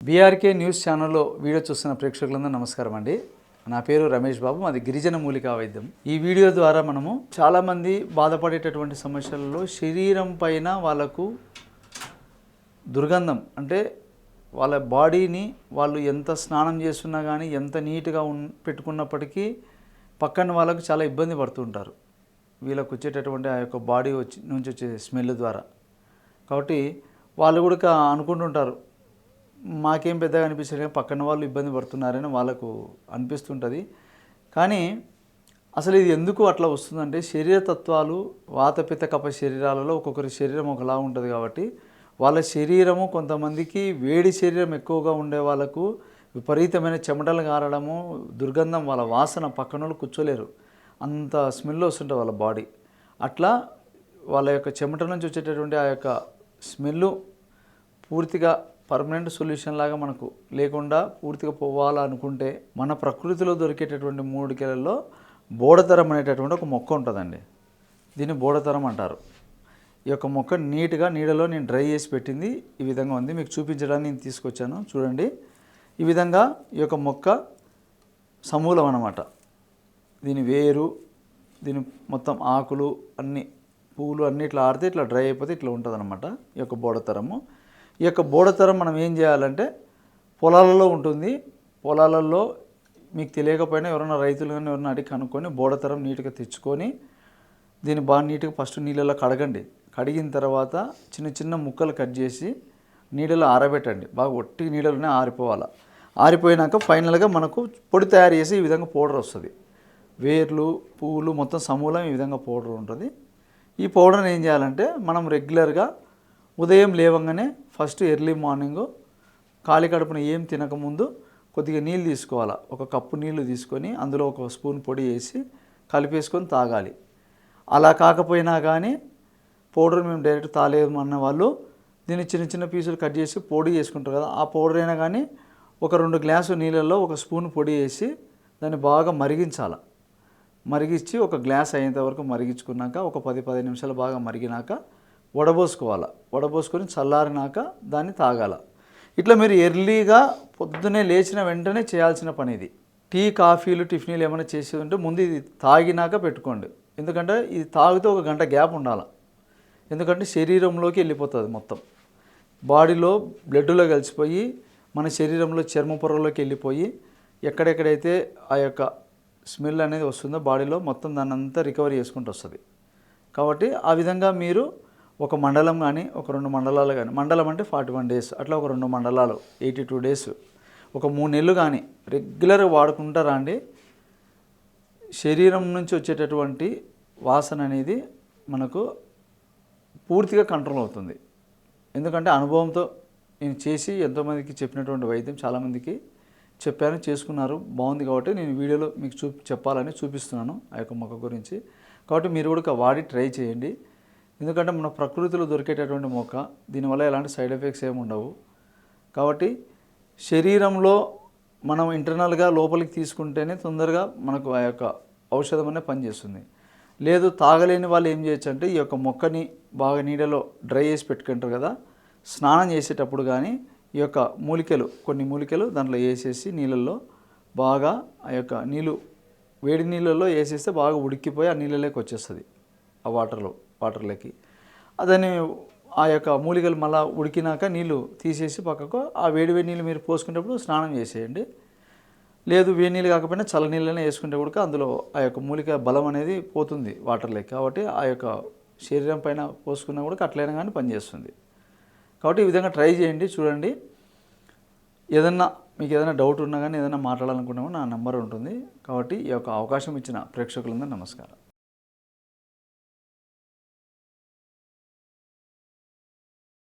BRK news ఛానల్లో video చూస్తున్న ప్రేక్షకులందరూ నమస్కారం అండి. నా పేరు రమేష్ బాబు, మాది గిరిజన మూలికా వైద్యం. ఈ వీడియో ద్వారా మనము చాలామంది బాధపడేటటువంటి సమస్యలలో శరీరం పైన వాళ్ళకు దుర్గంధం, అంటే వాళ్ళ బాడీని వాళ్ళు ఎంత స్నానం చేస్తున్నా కానీ ఎంత నీట్గా పెట్టుకున్నప్పటికీ పక్కన వాళ్ళకు చాలా ఇబ్బంది పడుతుంటారు వీళ్ళకు వచ్చేటటువంటి ఆ యొక్క బాడీ నుంచి వచ్చే స్మెల్ ద్వారా. కాబట్టి వాళ్ళు కూడా అనుకుంటుంటారు మాకేం పెద్దగా అనిపిస్తుంది కానీ పక్కన వాళ్ళు ఇబ్బంది పడుతున్నారని వాళ్ళకు అనిపిస్తుంటుంది. కానీ అసలు ఇది ఎందుకు అట్లా వస్తుందంటే శరీర తత్వాలు వాత పిత్త కఫ శరీరాలలో ఒక్కొక్కరి శరీరం ఒకలా ఉంటుంది. కాబట్టి వాళ్ళ శరీరము కొంతమందికి వేడి శరీరం ఎక్కువగా ఉండే వాళ్ళకు విపరీతమైన చెమటలు గారడము, దుర్గంధం, వాళ్ళ వాసన పక్కన వాళ్ళు కూర్చోలేరు, అంత స్మెల్ వస్తుంటుంది వాళ్ళ బాడీ. అట్లా వాళ్ళ యొక్క చెమట నుంచి వచ్చేటటువంటి ఆ యొక్క స్మెల్ పూర్తిగా పర్మనెంట్ సొల్యూషన్ లాగా మనకు లేకుండా పూర్తిగా పోవాలనుకుంటే మన ప్రకృతిలో దొరికేటటువంటి మూలికలలో బోడతరం అనేటటువంటి ఒక మొక్క ఉంటుందండి. దీన్ని బోడతరం అంటారు. ఈ యొక్క మొక్క నీట్గా నీడలో నేను డ్రై చేసి పెట్టింది ఈ విధంగా ఉంది, మీకు చూపించడానికి నేను తీసుకొచ్చాను. చూడండి, ఈ విధంగా ఈ యొక్క మొక్క సమూలం అన్నమాట. దీని వేరు, దీని మొత్తం ఆకులు అన్ని పువ్వులు అన్ని ఇట్లా ఆడితే ఇట్లా డ్రై అయిపోతే ఇట్లా ఉంటుంది అన్నమాట ఈ యొక్క బోడతరము. ఈ యొక్క బోడతరం మనం ఏం చేయాలంటే పొలాలలో ఉంటుంది. పొలాలలో మీకు తెలియకపోయినా ఎవరైనా రైతులు కానీ ఎవరైనా అడిగి కనుక్కొని బోడతరం నీట్గా తెచ్చుకొని దీన్ని బాగా నీట్గా ఫస్ట్ నీళ్ళలో కడగండి. కడిగిన తర్వాత చిన్న చిన్న ముక్కలు కట్ చేసి నీళ్ళలో ఆరబెట్టండి. బాగా ఒట్టి నీళ్ళలోనే ఆరిపోవాలి. ఆరిపోయినాక ఫైనల్గా మనకు పొడి తయారు చేసి ఈ విధంగా పౌడర్ వస్తుంది. వేర్లు పువ్వులు మొత్తం సమూలం ఈ విధంగా పౌడర్ ఉంటుంది. ఈ పౌడర్ని ఏం చేయాలంటే మనం రెగ్యులర్గా ఉదయం లేవగానే ఫస్ట్ ఎర్లీ మార్నింగ్ ఖాళీ కడుపున ఏం తినకముందు కొద్దిగా నీళ్ళు తీసుకోవాలి. ఒక కప్పు నీళ్లు తీసుకొని అందులో ఒక స్పూన్ పొడి వేసి కలిపేసుకొని తాగాలి. అలా కాకపోయినా కానీ పౌడర్ మేము డైరెక్ట్ తాగలేము అన్న వాళ్ళు దీన్ని చిన్న చిన్న పీసులు కట్ చేసి పొడి చేసుకుంటారు కదా, ఆ పౌడర్ అయినా కానీ ఒక 2 గ్లాసు నీళ్ళల్లో ఒక స్పూన్ పొడి వేసి దాన్ని బాగా మరిగించాలి. మరిగించి ఒక గ్లాస్ అయ్యేంత వరకు మరిగించుకున్నాక ఒక 10-15 నిమిషాలు బాగా మరిగినాక వడబోసుకోవాలి. వడబోసుకొని చల్లారినాక దాన్ని తాగాల. ఇట్లా మీరు ఎర్లీగా పొద్దునే లేచిన వెంటనే చేయాల్సిన పని ఇది. టీ కాఫీలు టిఫిన్లు ఏమైనా చేసి ఉంటే ముందు ఇది తాగినాక పెట్టుకోండి. ఎందుకంటే ఇది తాగితే 1 గంట గ్యాప్ ఉండాలి. ఎందుకంటే శరీరంలోకి వెళ్ళిపోతుంది, మొత్తం బాడీలో బ్లడ్లో కలిసిపోయి మన శరీరంలో చర్మ పొరలోకి వెళ్ళిపోయి ఎక్కడెక్కడైతే ఆ యొక్క స్మెల్ అనేది వస్తుందో బాడీలో మొత్తం దాన్ని అంతా రికవరీ చేసుకుంటూ వస్తుంది. కాబట్టి ఆ విధంగా మీరు ఒక మండలం కానీ ఒక 2 మండలాలు కానీ, మండలం అంటే 41 డేస్, అట్లా ఒక 2 మండలాలు 82 డేస్, ఒక 3 నెలలు కానీ రెగ్యులర్గా వాడుకుంటా రండి. శరీరం నుంచి వచ్చేటటువంటి వాసన అనేది మనకు పూర్తిగా కంట్రోల్ అవుతుంది. ఎందుకంటే అనుభవంతో నేను చేసి ఎంతోమందికి చెప్పినటువంటి వైద్యం చాలామందికి చెప్పాను, చేసుకున్నారు, బాగుంది. కాబట్టి నేను వీడియోలో మీకు చెప్పాలని చూపిస్తున్నాను ఆ యొక్క మొక్క గురించి. కాబట్టి మీరు కూడా వాడి ట్రై చేయండి. ఎందుకంటే మన ప్రకృతిలో దొరికేటటువంటి మొక్క, దీనివల్ల ఎలాంటి సైడ్ ఎఫెక్ట్స్ ఏమి ఉండవు. కాబట్టి శరీరంలో మనం ఇంటర్నల్గా లోపలికి తీసుకుంటేనే తొందరగా మనకు ఆ యొక్క ఔషధం అనేది పనిచేస్తుంది. లేదు తాగలేని వాళ్ళు ఏం చేయొచ్చు అంటే ఈ యొక్క మొక్కని బాగా నీడలో డ్రై చేసి పెట్టుకుంటారు కదా, స్నానం చేసేటప్పుడు కానీ ఈ యొక్క మూలికలు, కొన్ని మూలికలు దాంట్లో వేసేసి నీళ్ళల్లో బాగా ఆ యొక్క నీళ్ళు వేడి నీళ్ళల్లో వేసేస్తే బాగా ఉడికిపోయి ఆ నీళ్ళలోకి వచ్చేస్తుంది. ఆ వాటర్లోకి అదని ఆ యొక్క మూలికలు మళ్ళీ ఉడికినాక నీళ్ళు తీసేసి పక్కకు ఆ వేడి నీళ్ళు మీరు పోసుకునేటప్పుడు స్నానం చేసేయండి. లేదు వేడి నీళ్ళు కాకపోయినా చల్ల నీళ్ళనే వేసుకుంటే కూడా అందులో ఆ యొక్క మూలిక బలం అనేది పోతుంది వాటర్లోకి. కాబట్టి ఆ యొక్క శరీరం పైన పోసుకున్నా కూడా అట్లయినా కానీ పనిచేస్తుంది. కాబట్టి ఈ విధంగా ట్రై చేయండి, చూడండి. ఏదన్నా మీకు ఏదైనా డౌట్ ఉన్నా కానీ ఏదైనా మాట్లాడాలనుకున్నా నా నెంబర్ ఉంటుంది. కాబట్టి ఈ యొక్క అవకాశం ఇచ్చిన ప్రేక్షకులందరూ నమస్కారం.